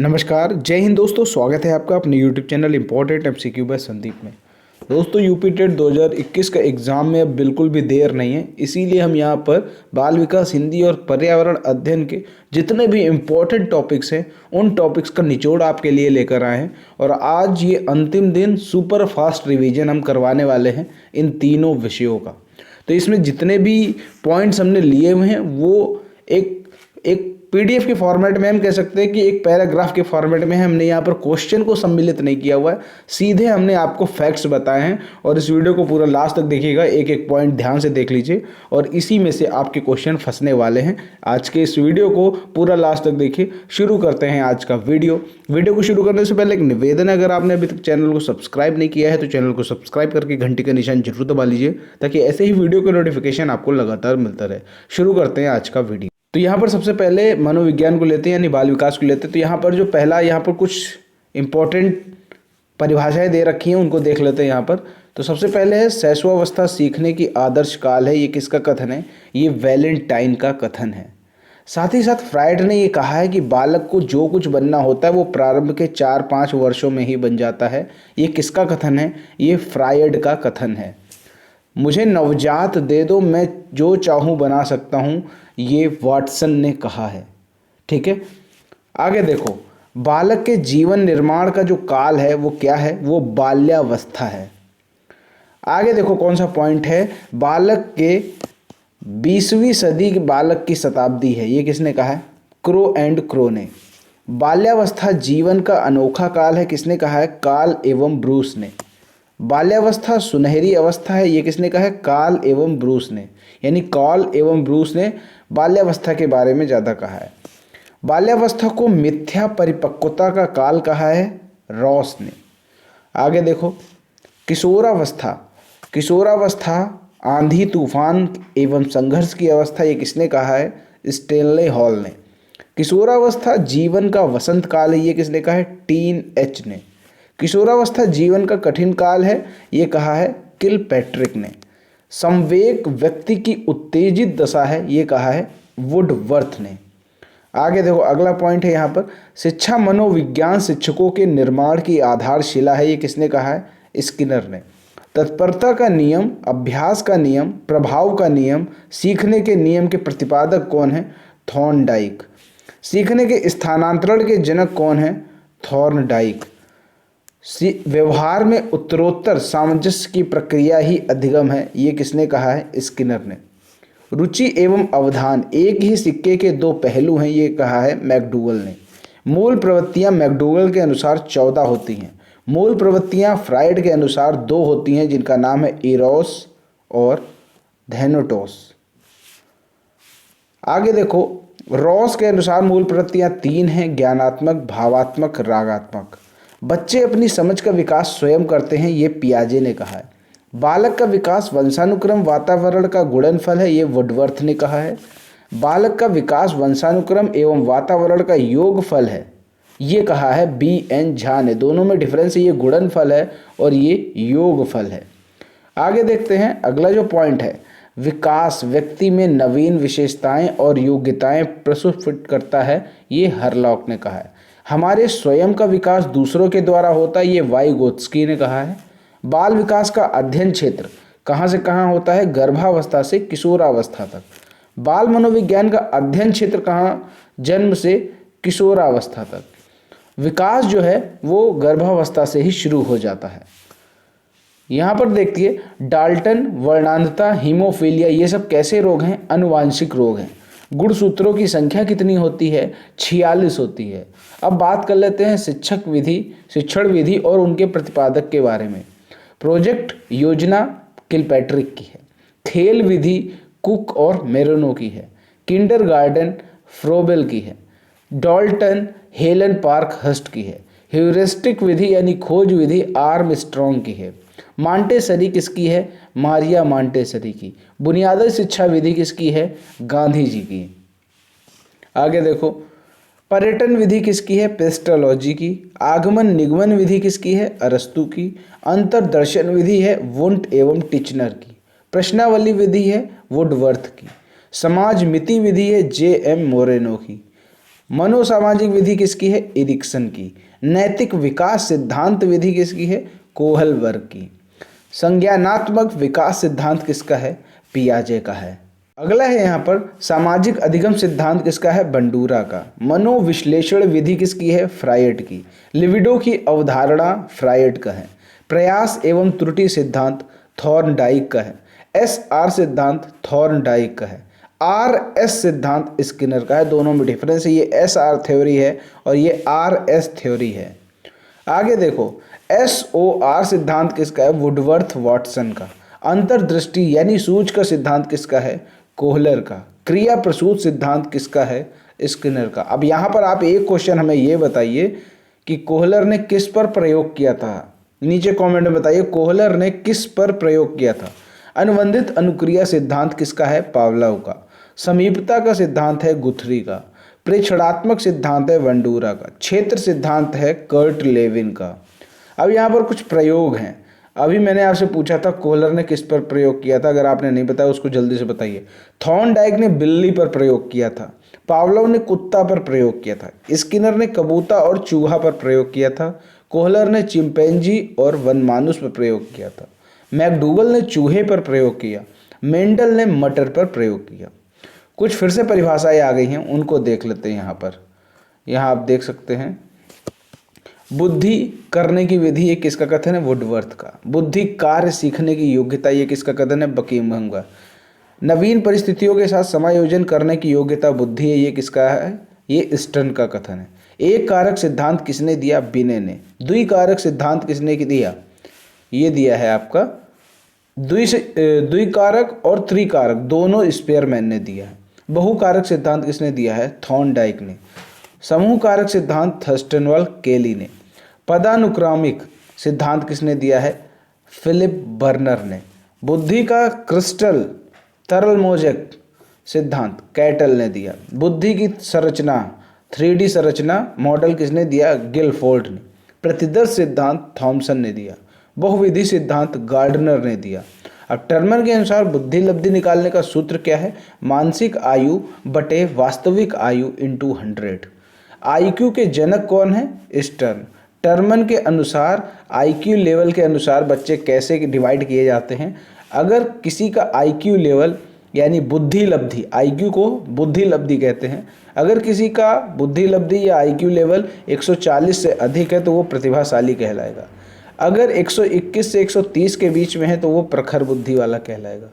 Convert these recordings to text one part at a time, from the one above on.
नमस्कार, जय हिंद दोस्तों। स्वागत है आपका अपने YouTube channel important MCQ by Sandeep में। दोस्तों यूपी टेट 2021 का एग्ज़ाम में अब बिल्कुल भी देर नहीं है, इसीलिए हम यहाँ पर बाल विकास, हिंदी और पर्यावरण अध्ययन के जितने भी इम्पोर्टेंट टॉपिक्स हैं उन टॉपिक्स का निचोड़ आपके लिए लेकर आए हैं। और आज ये अंतिम दिन सुपर फास्ट रिवीजन हम करवाने वाले हैं इन तीनों विषयों का। तो इसमें जितने भी पॉइंट्स हमने लिए हुए हैं वो एक पीडीएफ के फॉर्मेट में, हम कह सकते हैं कि एक पैराग्राफ के फॉर्मेट में हमने यहाँ पर क्वेश्चन को सम्मिलित नहीं किया हुआ है, सीधे हमने आपको फैक्ट्स बताए हैं। और इस वीडियो को पूरा लास्ट तक देखिएगा, एक एक पॉइंट ध्यान से देख लीजिए और इसी में से आपके क्वेश्चन फंसने वाले हैं। आज के इस वीडियो को पूरा लास्ट तक देखिए। शुरू करते हैं आज का वीडियो को शुरू करने से पहले एक निवेदन है, अगर आपने अभी तक चैनल को सब्सक्राइब नहीं किया है तो चैनल को सब्सक्राइब करके घंटी का निशान जरूर दबा लीजिए, ताकि ऐसे ही वीडियो का नोटिफिकेशन आपको लगातार मिलता रहे। शुरू करते हैं आज का वीडियो। तो यहाँ पर सबसे पहले मनोविज्ञान को लेते हैं, यानी बाल विकास को लेते हैं। तो यहाँ पर जो पहला, यहाँ पर कुछ इंपॉर्टेंट परिभाषाएं दे रखी हैं, उनको देख लेते हैं यहाँ पर। तो सबसे पहले है शैशवावस्था सीखने की आदर्श काल है। ये किसका कथन है? ये वैलेंटाइन का कथन है। साथ ही साथ फ्रायड ने ये कहा है कि बालक को जो कुछ बनना होता है वो प्रारंभ के 4-5 वर्षों में ही बन जाता है। ये किसका कथन है? ये फ्रायड का कथन है। मुझे नवजात दे दो, मैं जो चाहूँ बना सकता हूँ, ये वाटसन ने कहा है। ठीक है, आगे देखो, बालक के जीवन निर्माण का जो काल है वो क्या है? वो बाल्यावस्था है। आगे देखो कौन सा पॉइंट है, बालक के 20वीं सदी के बालक की शताब्दी है। ये किसने कहा है? क्रो एंड क्रो ने। बाल्यावस्था जीवन का अनोखा काल है, किसने कहा है? कार्ल एवं ब्रूस ने। बाल्यावस्था सुनहरी अवस्था है, ये किसने कहा है? कार्ल एवं ब्रूस ने। यानी कार्ल एवं ब्रूस ने बाल्यावस्था के बारे में ज़्यादा कहा है। बाल्यावस्था को मिथ्या परिपक्वता का काल कहा है, रॉस ने। आगे देखो, किशोरावस्था। किशोरावस्था आंधी तूफान एवं संघर्ष की अवस्था, ये किसने कहा है? स्टेनले हॉल ने। किशोरावस्था जीवन का वसंत काल है, ये किसने कहा है? टीन एच ने। किशोरावस्था जीवन का कठिन काल है, ये कहा है किलपैट्रिक ने। संवेग व्यक्ति की उत्तेजित दशा है, ये कहा है वुडवर्थ ने। आगे देखो, अगला पॉइंट है यहाँ पर, शिक्षा मनोविज्ञान शिक्षकों के निर्माण की आधारशिला है, ये किसने कहा है? स्किनर ने। तत्परता का नियम, अभ्यास का नियम, प्रभाव का नियम, सीखने के नियम के प्रतिपादक कौन है? थॉर्नडाइक। सीखने के स्थानांतरण के जनक कौन है? थॉर्नडाइक। व्यवहार में उत्तरोत्तर सामंजस्य की प्रक्रिया ही अधिगम है, ये किसने कहा है? स्किनर ने। रुचि एवं अवधान एक ही सिक्के के दो पहलू हैं, ये कहा है मैकडूगल ने। मूल प्रवृत्तियां मैकडूगल के अनुसार 14 होती हैं। मूल प्रवृत्तियां फ्रायड के अनुसार 2 होती हैं, जिनका नाम है इरोस और थैनेटोस। आगे देखो, रॉस के अनुसार मूल प्रवृत्तियां 3 हैं, ज्ञानात्मक, भावात्मक, रागात्मक। बच्चे अपनी समझ का विकास स्वयं करते हैं, ये पियाजे ने कहा है। बालक का विकास वंशानुक्रम वातावरण का गुणनफल है, ये वुडवर्थ ने कहा है। बालक का विकास वंशानुक्रम एवं वातावरण का योगफल है, ये कहा है B.N. झा ने। दोनों में डिफरेंस है, ये गुणनफल है और ये योगफल है। आगे देखते हैं, अगला जो पॉइंट है, विकास व्यक्ति में नवीन विशेषताएं और योग्यताएं प्रस्फुटित करता है, ये हरलॉक ने कहा है। हमारे स्वयं का विकास दूसरों के द्वारा होता है, ये वाइगोत्स्की ने कहा है। बाल विकास का अध्ययन क्षेत्र कहाँ से कहाँ होता है? गर्भावस्था से किशोरावस्था तक। बाल मनोविज्ञान का अध्ययन क्षेत्र कहाँ? जन्म से किशोरावस्था तक। विकास जो है वो गर्भावस्था से ही शुरू हो जाता है। यहाँ पर देखिए, डाल्टन, वर्णांधता, हीमोफीलिया, ये सब कैसे रोग हैं? अनुवांशिक रोग हैं। गुणसूत्रों की संख्या कितनी होती है? 46 होती है। अब बात कर लेते हैं शिक्षण विधि और उनके प्रतिपादक के बारे में। प्रोजेक्ट योजना किलपैट्रिक की है। खेल विधि कुक और मेरोनो की है। किंडरगार्टन फ्रोबेल की है। डाल्टन हेलन पार्क हस्ट की है। ह्यूरिस्टिक विधि यानी खोज विधि आर्मस्ट्रॉन्ग की है। मांटेसरी किसकी है? मारिया मांटेसरी की। बुनियादी शिक्षा विधि किसकी है? गांधी जी की। आगे देखो, पर्यटन विधि किसकी है? पेस्टोलॉजी की। आगमन निगमन विधि किसकी है? अरस्तु की। अंतर्दर्शन विधि है वुंट एवं टिचनर की। प्रश्नावली विधि है वुडवर्थ की। समाज मिति विधि है J.M. मोरेनो की। मनोसामाजिक विधि किसकी है? एरिक्सन की। नैतिक विकास सिद्धांत विधि किसकी है? कोहलबर्ग की। संज्ञानात्मक विकास सिद्धांत किसका है? पियाजे का है। अगला है यहाँ पर सामाजिक अधिगम सिद्धांत किसका है? बंडूरा का। मनोविश्लेषण विधि किसकी है? फ्रायड की। लिबिडो की अवधारणा फ्रायड का है। प्रयास एवं त्रुटि सिद्धांत थॉर्नडाइक का है। SR सिद्धांत थॉर्नडाइक का है। RS सिद्धांत स्किनर का है। दोनों में डिफरेंस है, ये SR थ्योरी है और ये RS थ्योरी है। आगे देखो, SOR सिद्धांत किसका है? वुडवर्थ वॉटसन का। अंतर्दृष्टि यानी सूझ का सिद्धांत किसका है? कोहलर का। क्रिया प्रसूत सिद्धांत किसका है? स्किनर का। अब यहाँ पर आप एक क्वेश्चन हमें ये बताइए कि कोहलर ने किस पर प्रयोग किया था? नीचे कमेंट में बताइए कोहलर ने किस पर प्रयोग किया था। अनुबंधित अनुक्रिया सिद्धांत किसका है? पावलोव का। समीपता का सिद्धांत है गुथरी का। प्रेक्षणात्मक सिद्धांत है बंडूरा का। क्षेत्र सिद्धांत है कर्ट लेविन का। अब यहाँ पर कुछ प्रयोग हैं। अभी मैंने आपसे पूछा था कोहलर ने किस पर प्रयोग किया था, अगर आपने नहीं बताया उसको जल्दी से बताइए। थॉर्नडाइक ने बिल्ली पर प्रयोग किया था। पावलोव ने कुत्ता पर प्रयोग किया था। स्किनर ने कबूतर और चूहा पर प्रयोग किया था। कोहलर ने चिंपैंजी और वनमानुष पर प्रयोग किया था। मैकडूगल ने चूहे पर प्रयोग किया। मेंडल ने मटर पर प्रयोग किया। कुछ फिर से परिभाषाएं आ गई हैं, उनको देख लेते हैं। यहाँ आप देख सकते हैं, बुद्धि करने की विधि ये किसका कथन है? वुडवर्थ का। बुद्धि कार्य सीखने की योग्यता ये किसका कथन है? बकिंघम का। नवीन परिस्थितियों के साथ समायोजन करने की योग्यता बुद्धि है, ये किसका है? ये स्टर्न का कथन है। एक कारक सिद्धांत किसने दिया? बिने ने। द्विकारक सिद्धांत किसने दिया? ये दिया है आपका द्विकारक और त्रिकारक दोनों स्पेयरमैन ने दिया है। बहुकारक सिद्धांत किसने दिया है? थॉर्नडाइक ने। समूह कारक सिद्धांत थर्स्टनवल केली ने। पदानुक्रमिक सिद्धांत किसने दिया है? फिलिप बर्नर ने। बुद्धि का क्रिस्टल तरल मोजेक सिद्धांत कैटल ने दिया। बुद्धि की संरचना 3D संरचना मॉडल किसने दिया? गिलफोर्ड ने। प्रतिदर्श सिद्धांत थॉमसन ने दिया। बहुविधि सिद्धांत गार्डनर ने दिया। अब टर्मन के अनुसार बुद्धि लब्धि निकालने का सूत्र क्या है? मानसिक आयु बटे वास्तविक आयु इंटू 100। IQ के जनक कौन है? स्टर्न। टर्मन के अनुसार IQ लेवल के अनुसार बच्चे कैसे डिवाइड किए जाते हैं? अगर किसी का IQ लेवल यानी बुद्धि लब्धि, IQ को बुद्धि लब्धि कहते हैं, अगर किसी का बुद्धि लब्धि या IQ लेवल 140 से अधिक है तो वो प्रतिभाशाली कहलाएगा। अगर 121 से 130 के बीच में है तो वो प्रखर बुद्धि वाला कहलाएगा।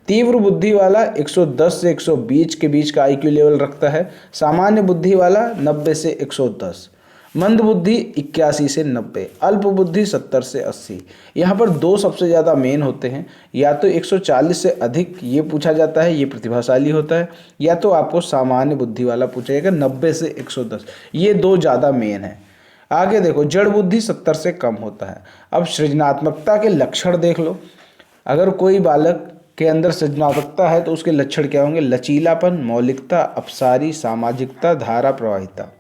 तीव्र बुद्धि वाला 110 से 120 के बीच का IQ लेवल रखता है। सामान्य बुद्धि वाला 90 से 110। मंद बुद्धि 81 से 90। अल्प बुद्धि 70 से 80। यहाँ पर दो सबसे ज़्यादा मेन होते हैं, या तो 140 से अधिक ये पूछा जाता है, ये प्रतिभाशाली होता है, या तो आपको सामान्य बुद्धि वाला पूछा जाएगा 90 से 110। ये दो ज़्यादा मेन है। आगे देखो, जड़ बुद्धि 70 से कम होता है। अब सृजनात्मकता के लक्षण देख लो। अगर कोई बालक के अंदर सृजनात्मकता है तो उसके लक्षण क्या होंगे? लचीलापन, मौलिकता, अपसारी, सामाजिकता, धारा प्रवाहिता।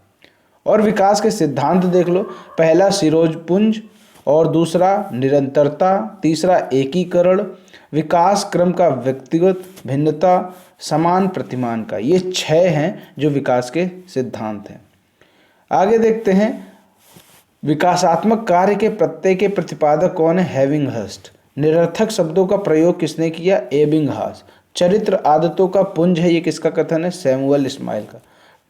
और विकास के सिद्धांत देख लो। पहला शिरोजपुंज और दूसरा निरंतरता, तीसरा एकीकरण, विकास क्रम का व्यक्तिगत भिन्नता, समान प्रतिमान का। ये 6 हैं जो विकास के सिद्धांत हैं। आगे देखते हैं, विकासात्मक कार्य के प्रत्यय के प्रतिपादक कौन है? हैविंगहर्स्ट। निरर्थक शब्दों का प्रयोग किसने किया? एबिंगहास। चरित्र आदतों का पुंज है, ये किसका कथन है? सैमुअल इस्माइल का।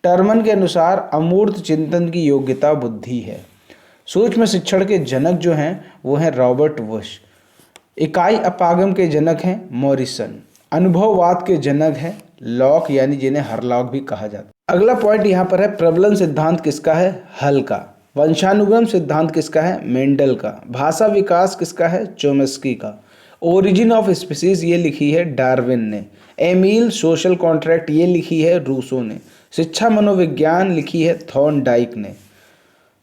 टर्मन के अनुसार अमूर्त चिंतन की योग्यता बुद्धि है। सूक्ष्म शिक्षण के जनक जो हैं वो हैं रॉबर्ट वुश। इकाई अपागम के जनक हैं मॉरिसन। अनुभववाद के जनक हैं लॉक, यानी जिन्हें हरलॉक भी कहा जाता है। अगला पॉइंट यहाँ पर है, प्रबलन सिद्धांत किसका है? हल का। वंशानुगम सिद्धांत किसका है? मेंडल का। भाषा विकास किसका है? चोम्स्की का। ओरिजिन ऑफ स्पीसीज ये लिखी है डार्विन ने। एमील सोशल कॉन्ट्रैक्ट ये लिखी है रूसो ने। शिक्षा मनोविज्ञान लिखी है थॉर्नडाइक ने।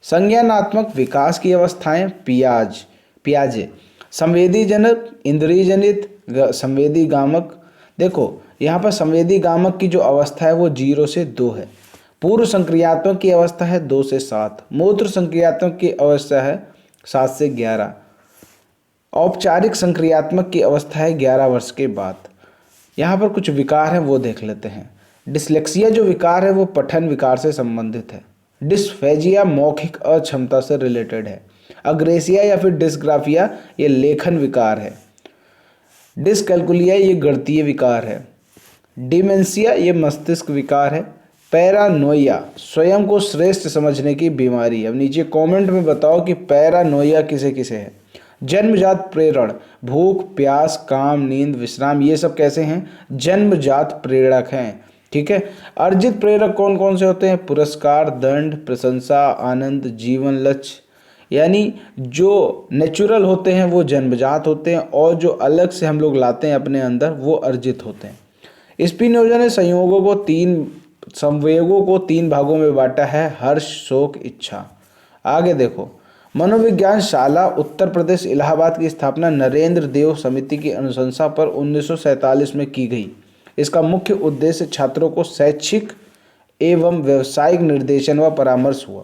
संज्ञानात्मक विकास की अवस्थाएं पियाजे। संवेदी जनक, इंद्रिय जनित, संवेदी गामक। देखो यहाँ पर संवेदी गामक की जो अवस्था है वो 0 से 2 है। पूर्व संक्रियात्मक की अवस्था है 2 से 7। मूत्र संक्रियात्मक की अवस्था है 7 से 11। औपचारिक संक्रियात्मक की अवस्था है 11 वर्ष के बाद। यहाँ पर कुछ विकार हैं वो देख लेते हैं। डिसलेक्सिया जो विकार है वो पठन विकार से संबंधित है। डिस्फेजिया मौखिक अक्षमता से रिलेटेड है। अग्रेसिया या फिर डिस्ग्राफिया ये लेखन विकार है। डिसकैल्कुलिया ये गणितीय विकार है। डिमेंशिया ये मस्तिष्क विकार है। पैरानोइया स्वयं को श्रेष्ठ समझने की बीमारी है। अब नीचे कमेंट में बताओ कि पैरानोइया किसे किसे है। जन्मजात प्रेरण, भूख, प्यास, काम, नींद, विश्राम, ये सब कैसे हैं? जन्मजात प्रेरक हैं। ठीक है। अर्जित प्रेरक कौन कौन से होते हैं? पुरस्कार, दंड, प्रशंसा, आनंद, जीवन लक्ष्य। यानी जो नेचुरल होते हैं वो जन्मजात होते हैं और जो अलग से हम लोग लाते हैं अपने अंदर वो अर्जित होते हैं। स्पिनोजा ने संवेगों को तीन भागों में बांटा है, हर्ष, शोक, इच्छा। आगे देखो, मनोविज्ञान शाला उत्तर प्रदेश इलाहाबाद की स्थापना नरेंद्र देव समिति की अनुशंसा पर 1947 में की गई। इसका मुख्य उद्देश्य छात्रों को शैक्षिक एवं व्यावसायिक निर्देशन व परामर्श हुआ।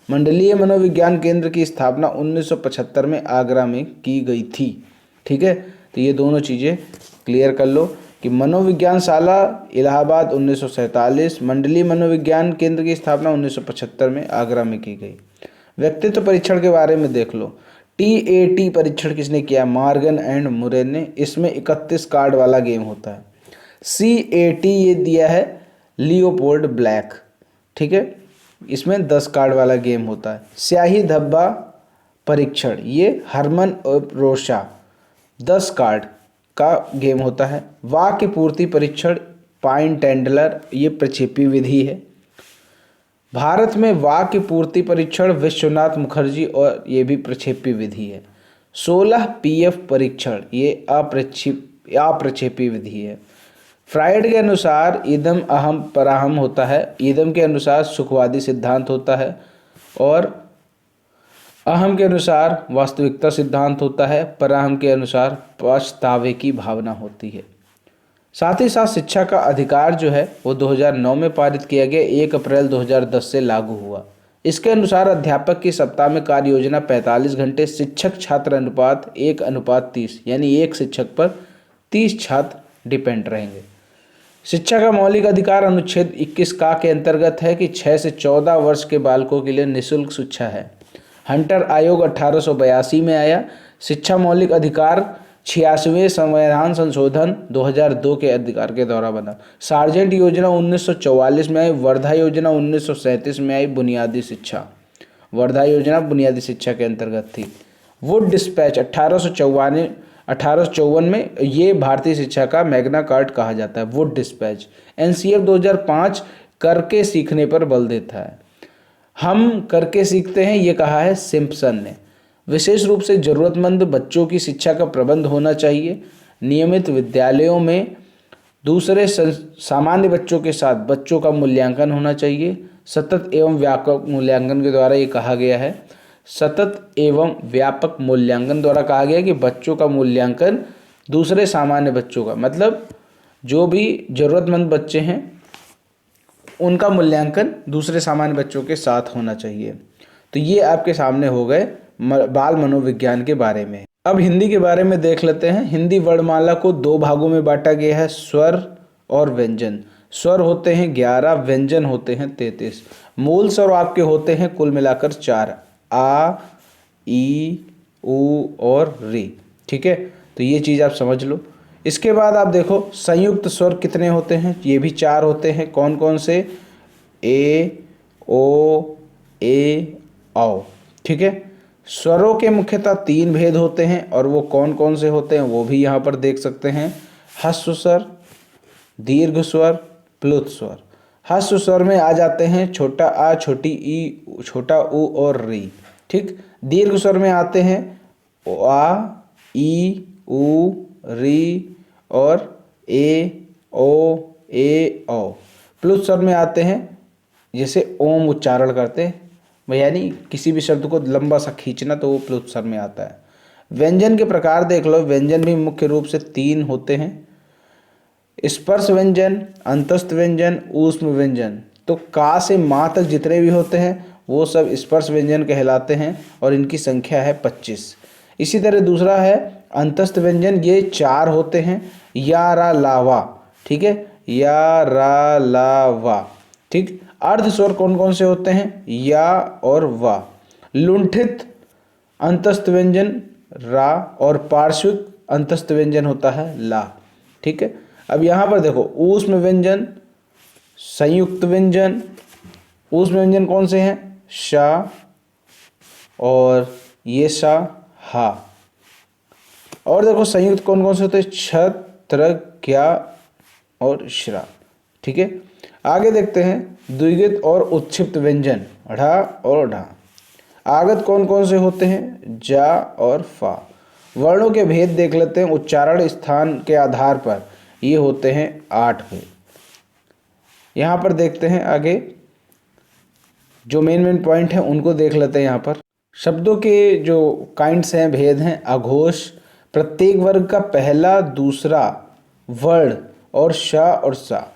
मंडलीय मनोविज्ञान केंद्र की स्थापना 1975 में आगरा में की गई थी। ठीक है, तो ये दोनों चीज़ें क्लियर कर लो कि मनोविज्ञान शाला इलाहाबाद 1947, मंडलीय मनोविज्ञान केंद्र की स्थापना 1975 में आगरा में की गई। व्यक्तित्व परीक्षण के बारे में देख लो। TAT परीक्षण किसने किया? मॉर्गन एंड मुरे ने। इसमें 31 कार्ड वाला गेम होता है। CAT ये दिया है लियोपोल्ड ब्लैक। ठीक है, इसमें 10 कार्ड वाला गेम होता है। स्याही धब्बा परीक्षण ये हरमन रोशा 10 कार्ड का गेम होता है। वाक्य पूर्ति परीक्षण पाइन टेंडलर ये प्रक्षेपी विधि है। भारत में वाक्य पूर्ति परीक्षण विश्वनाथ मुखर्जी और ये भी प्रक्षेपी विधि है। 16 PF परीक्षण ये अप्रक्षेपी विधि है। फ्राइड के अनुसार इदम अहम पराहम होता है। इदम के अनुसार सुखवादी सिद्धांत होता है और अहम के अनुसार वास्तविकता सिद्धांत होता है। पराहम के अनुसार पछतावे की भावना होती है। साथ ही साथ शिक्षा का अधिकार जो है वो 2009 में पारित किया गया, 1 अप्रैल 2010 से लागू हुआ। इसके अनुसार अध्यापक की सप्ताह में कार्य योजना 45 घंटे, शिक्षक छात्र अनुपात 1:30, यानी 1 शिक्षक पर 30 छात्र डिपेंड रहेंगे। शिक्षा का मौलिक अधिकार अनुच्छेद 21 का के अंतर्गत है कि 6 से 14 वर्ष के बालकों के लिए निःशुल्क शिक्षा है। हंटर आयोग 1882 में आया। शिक्षा मौलिक अधिकार 86वें संविधान संशोधन 2002 के अधिकार के द्वारा बना। सार्जेंट योजना 1944 में आई। वर्धा योजना 1937 में आई। बुनियादी शिक्षा, वर्धा योजना बुनियादी शिक्षा के अंतर्गत थी। वुड डिस्पैच 1854 में, ये भारतीय शिक्षा का मैग्ना कार्ट कहा जाता है। Wood dispatch. NCF 2005 करके सीखने पर बल देता है। हम करके सीखते हैं ये कहा है सिम्पसन ने। विशेष रूप से जरूरतमंद बच्चों की शिक्षा का प्रबंध होना चाहिए। नियमित विद्यालयों में दूसरे सामान्य बच्चों के साथ बच्चों का मूल्यांकन होना चाहिए। सतत एवं व्यापक मूल्यांकन के द्वारा ये कहा गया है। सतत एवं व्यापक मूल्यांकन द्वारा कहा गया कि बच्चों का मूल्यांकन दूसरे सामान्य बच्चों का, मतलब जो भी जरूरतमंद बच्चे हैं उनका मूल्यांकन दूसरे सामान्य बच्चों के साथ होना चाहिए। तो ये आपके सामने हो गए बाल मनोविज्ञान के बारे में। अब हिंदी के बारे में देख लेते हैं। हिंदी वर्णमाला को 2 भागों में बांटा गया है, स्वर और व्यंजन। स्वर होते हैं 11, व्यंजन होते हैं 33। मूल स्वर आपके होते हैं कुल मिलाकर 4, आ, ई, उ और री। ठीक है, तो ये चीज़ आप समझ लो। इसके बाद आप देखो संयुक्त स्वर कितने होते हैं, ये भी 4 होते हैं। कौन कौन से? ए, ओ, ए, औ। ठीक है, स्वरों के मुख्यतः 3 भेद होते हैं और वो कौन कौन से होते हैं वो भी यहाँ पर देख सकते हैं। ह्रस्व स्वर, दीर्घ स्वर, प्लुत स्वर। ह्रस्व स्वर में आ जाते हैं छोटा आ, छोटी ई, छोटा उ और री। ठीक, दीर्घ स्वर में आते हैं आ, ई, उ, री और ए, ओ, ए, औ। प्लुत स्वर में आते हैं जैसे ओम उच्चारण करते हैं, यानी किसी भी शब्द को लंबा सा खींचना, तो वो प्लुत स्वर में आता है। व्यंजन के प्रकार देख लो। व्यंजन भी मुख्य रूप से 3 होते हैं, स्पर्श व्यंजन, अंतस्थ व्यंजन, ऊष्म व्यंजन। तो का से माँ तक जितने भी होते हैं वो सब स्पर्श व्यंजन कहलाते हैं और इनकी संख्या है 25। इसी तरह दूसरा है अंतस्थ व्यंजन, ये 4 होते हैं, या, रा, लावा। ठीक है, या, रा, ला, वा। ठीक। अर्ध स्वर कौन कौन से होते हैं? या और वा। लुंठित अंतस्थ व्यंजन रा और पार्श्विक अंतस्थ व्यंजन होता है ला। ठीक है। अब यहाँ पर देखो ऊष्म व्यंजन, संयुक्त व्यंजन। ऊष्म व्यंजन कौन से हैं? शा और ये सा, हा। और देखो संयुक्त कौन कौन से होते हैं? छ, त्र, क्या और श्रा। ठीक है। आगे देखते हैं द्विगत और उत्क्षिप्त व्यंजन ढ़ा और ढा। आगत कौन कौन से होते हैं? जा और फा। वर्णों के भेद देख लेते हैं उच्चारण स्थान के आधार पर। ये होते हैं 8 भेद। यहाँ पर देखते हैं आगे जो मेन पॉइंट है उनको देख लेते हैं। यहाँ पर शब्दों के जो काइंड्स हैं, भेद हैं। अघोष, प्रत्येक वर्ग का पहला दूसरा वर्ण और श और सा,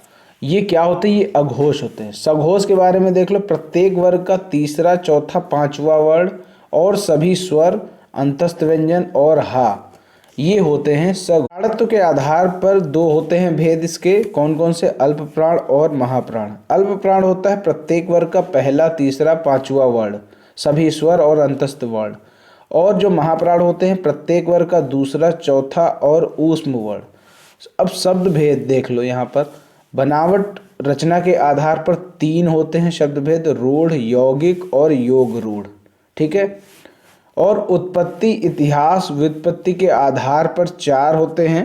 ये क्या होते हैं? ये अघोष होते हैं। सघोष के बारे में देख लो, प्रत्येक वर्ग का तीसरा, चौथा, पांचवा वर्ण और सभी स्वर, अंतस्थ व्यंजन और हा, ये होते हैं सघोष। प्राणत्व के आधार पर 2 होते हैं भेद इसके। कौन कौन से? अल्प प्राण और महाप्राण। अल्प प्राण होता है प्रत्येक वर्ग का पहला, तीसरा, पांचवा वर्ण, सभी स्वर और अंतस्थ वर्ण। और जो महाप्राण होते हैं प्रत्येक वर्ग का दूसरा, चौथा और ऊष्म वर्ण। अब शब्द भेद देख लो। यहाँ पर बनावट रचना के आधार पर 3 होते हैं शब्द भेद, रूढ़, यौगिक और योग रूढ़। ठीक है। और उत्पत्ति, इतिहास, व्युत्पत्ति के आधार पर 4 होते हैं,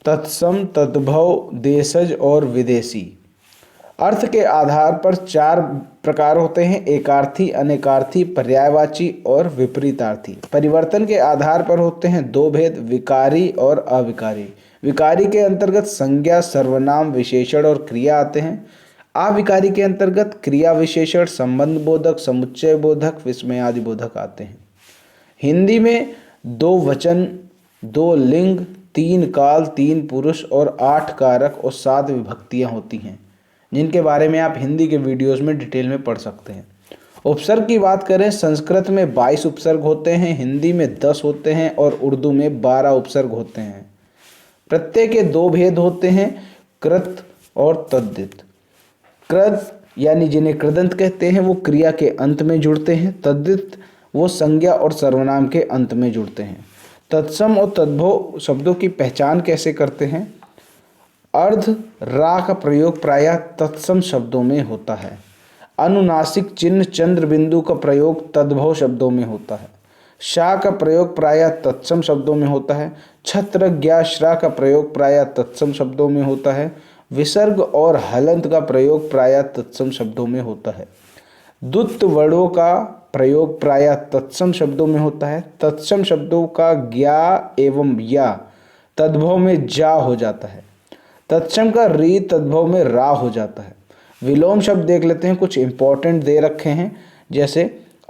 तत्सम, तद्भव, देशज और विदेशी। अर्थ के आधार पर 4 प्रकार होते हैं, एकार्थी, अनेकार्थी, पर्यायवाची और विपरीतार्थी। परिवर्तन के आधार पर होते हैं 2 भेद, विकारी और अविकारी। विकारी के अंतर्गत संज्ञा, सर्वनाम, विशेषण और क्रिया आते हैं। अविकारी के अंतर्गत क्रिया, विशेषण, संबंध बोधक, समुच्चय बोधक, विस्मयादि बोधक आते हैं। हिंदी में 2 वचन, 2 लिंग, 3 काल, 3 पुरुष और 8 कारक और 7 विभक्तियां होती हैं, जिनके बारे में आप हिंदी के वीडियोस में डिटेल में पढ़ सकते हैं। उपसर्ग की बात करें, संस्कृत में 22 उपसर्ग होते हैं, हिंदी में 10 होते हैं और उर्दू में 12 उपसर्ग होते हैं। प्रत्यय के 2 भेद होते हैं, कृत और तद्धित। कृत यानी जिन्हें कृदंत कहते हैं वो क्रिया के अंत में जुड़ते हैं। तद्धित वो संज्ञा और सर्वनाम के अंत में जुड़ते हैं। तत्सम और तद्भव शब्दों की पहचान कैसे करते हैं? अर्ध रा का प्रयोग प्रायः तत्सम शब्दों में होता है। अनुनासिक चिन्ह चंद्र बिंदु का प्रयोग तद्भव शब्दों में होता है। शा का प्रयोग प्रायः तत्सम शब्दों में होता है। छत्र, ज्ञा, श्रा का प्रयोग प्रायः तत्सम शब्दों में होता है। विसर्ग और हलंत का प्रयोग प्रायः तत्सम शब्दों में होता है। द्वुत वर्णों का प्रयोग प्रायः तत्सम शब्दों में होता है। तत्सम शब्दों का ज्ञा एवं या तद्भव में जा हो जाता है। तत्सम का री तद्भव में रा हो जाता है। विलोम शब्द देख लेते हैं, कुछ इंपॉर्टेंट दे रखे हैं। जैसे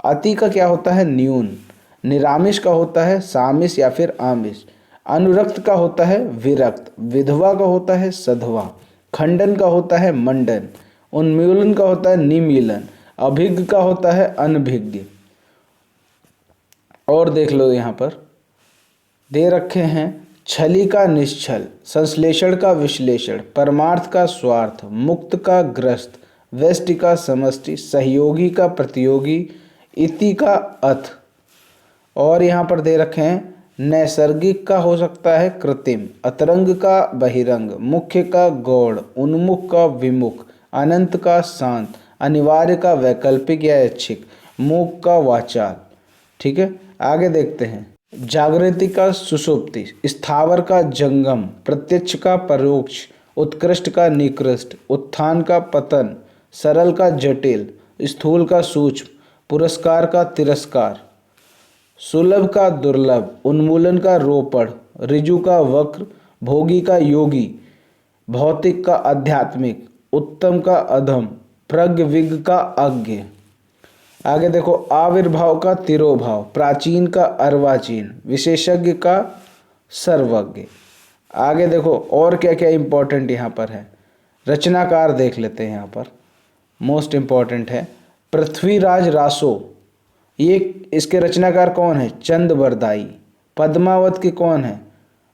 अति का क्या होता है? न्यून। निरामिष का होता है सामिष या फिर आमिष। अनुरक्त का होता है विरक्त। विधवा का होता है सधवा। खंडन का होता है मंडन। उन्मूलन का होता है निमीलन। अभिज्ञ का होता है अनभिज्ञ। और देख लो यहाँ पर दे रखे हैं, छली का निश्छल, संश्लेषण का विश्लेषण, परमार्थ का स्वार्थ, मुक्त का ग्रस्त, व्यष्टि का समष्टि, सहयोगी का प्रतियोगी, इति का अथ। और यहाँ पर दे रखे हैं, नैसर्गिक का हो सकता है कृत्रिम, अतरंग का बहिरंग, मुख्य का गौड़, उन्मुख का विमुख, अनंत का शांत, अनिवार्य का वैकल्पिक या ऐच्छिक, मूक का वाचाल। ठीक है। आगे देखते हैं, जागृति का सुषुप्ति, स्थावर का जंगम, प्रत्यक्ष का परोक्ष, उत्कृष्ट का निकृष्ट, उत्थान का पतन, सरल का जटिल, स्थूल का सूक्ष्म, पुरस्कार का तिरस्कार, सुलभ का दुर्लभ, उन्मूलन का रोपड़, ऋजु का वक्र, भोगी का योगी, भौतिक का आध्यात्मिक, उत्तम का अधम, प्रज्ञ विज्ञ का अज्ञ। आगे देखो, आविर्भाव का तिरोभाव, प्राचीन का अर्वाचीन, विशेषज्ञ का सर्वज्ञ। आगे देखो और क्या क्या इंपॉर्टेंट यहाँ पर है। रचनाकार देख लेते हैं, यहाँ पर मोस्ट इंपॉर्टेंट है पृथ्वीराज रासो। ये इसके रचनाकार कौन है? चंद बरदाई। पद्मावत के कौन है?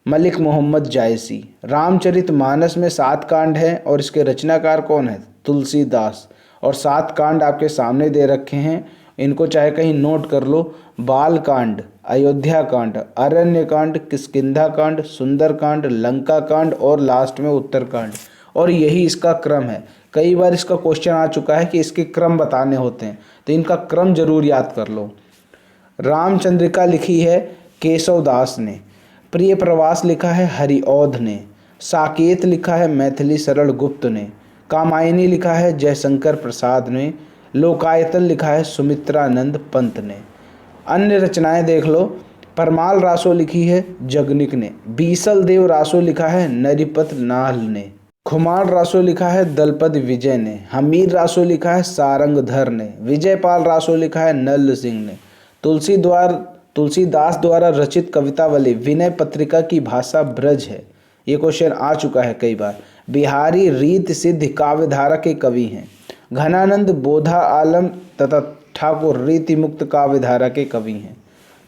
मलिक मोहम्मद जायसी। रामचरितमानस में 7 कांड हैं और इसके रचनाकार कौन है? तुलसीदास। और 7 कांड आपके सामने दे रखे हैं, इनको चाहे कहीं नोट कर लो। बाल कांड, अयोध्या कांड, अरण्य कांड, किष्किंधा कांड, सुंदर कांड, लंका कांड और लास्ट में उत्तर कांड। और यही इसका क्रम है। कई बार इसका क्वेश्चन आ चुका है कि इसके क्रम बताने होते हैं, तो इनका क्रम जरूर याद कर लो। रामचंद्रिका लिखी है केशव दास ने। प्रिय प्रवास लिखा है हरिऔध ने। साकेत लिखा है मैथिली सरल गुप्त ने। कामायनी लिखा है जयशंकर प्रसाद ने। लोकायतन लिखा है सुमित्रानंद पंत ने। अन्य रचनाएं देख लो। परमाल रासो लिखी है जगनिक ने। बीसल देव रासो लिखा है नरिपत नाहल ने। खुमार रासो लिखा है दलपत विजय ने। हमीर रासो लिखा है सारंगधर ने। विजयपाल रासो लिखा है नल सिंह ने। तुलसीदास द्वारा रचित कवितावली विनय पत्रिका की भाषा ब्रज है। ये क्वेश्चन आ चुका है कई बार। बिहारी रीत सिद्ध काव्यधारा के कवि हैं। घनानंद बोधा आलम तथा ठाकुर रीति मुक्त काव्यधारा के कवि हैं।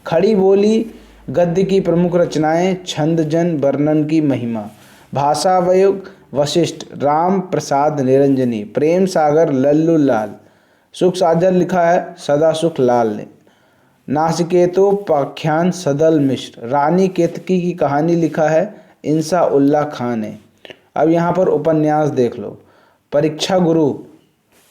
खड़ी बोली गद्य की प्रमुख रचनाएं छंद जन वर्णन की महिमा, भाषावयोग वशिष्ठ, राम प्रसाद निरंजनी, प्रेम सागर लल्लू लाल, सुख सागर लिखा है सदा सुख लाल ने। नासिकेतोपाख्यान सदल मिश्र, रानी केतकी की कहानी लिखा है इंसा उल्लाह खान ने। अब यहाँ पर उपन्यास देख लो। परीक्षा गुरु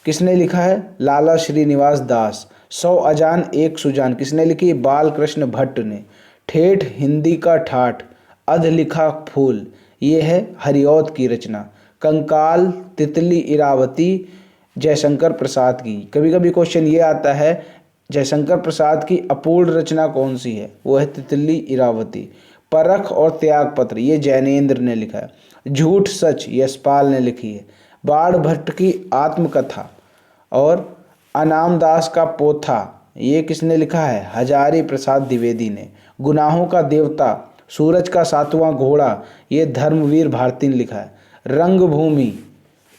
किसने लिखा है? लाला श्रीनिवास दास। 100 अजान एक सुजान किसने लिखी? बालकृष्ण भट्ट ने। ठेठ हिंदी का ठाठ, अध लिखा फूल, ये है हरिऔध की रचना। कंकाल तितली इरावती जयशंकर प्रसाद की। कभी कभी क्वेश्चन ये आता है जयशंकर प्रसाद की अपूर्ण रचना कौन सी है? वो है तितली इरावती। परख और त्यागपत्र ये जैनेन्द्र ने लिखा है। झूठ सच यशपाल ने लिखी है। बाण भट्ट की आत्मकथा और अनामदास का पोथा ये किसने लिखा है? हजारी प्रसाद द्विवेदी ने। गुनाहों का देवता, सूरज का 7वां घोड़ा ये धर्मवीर भारती ने लिखा है। रंगभूमि,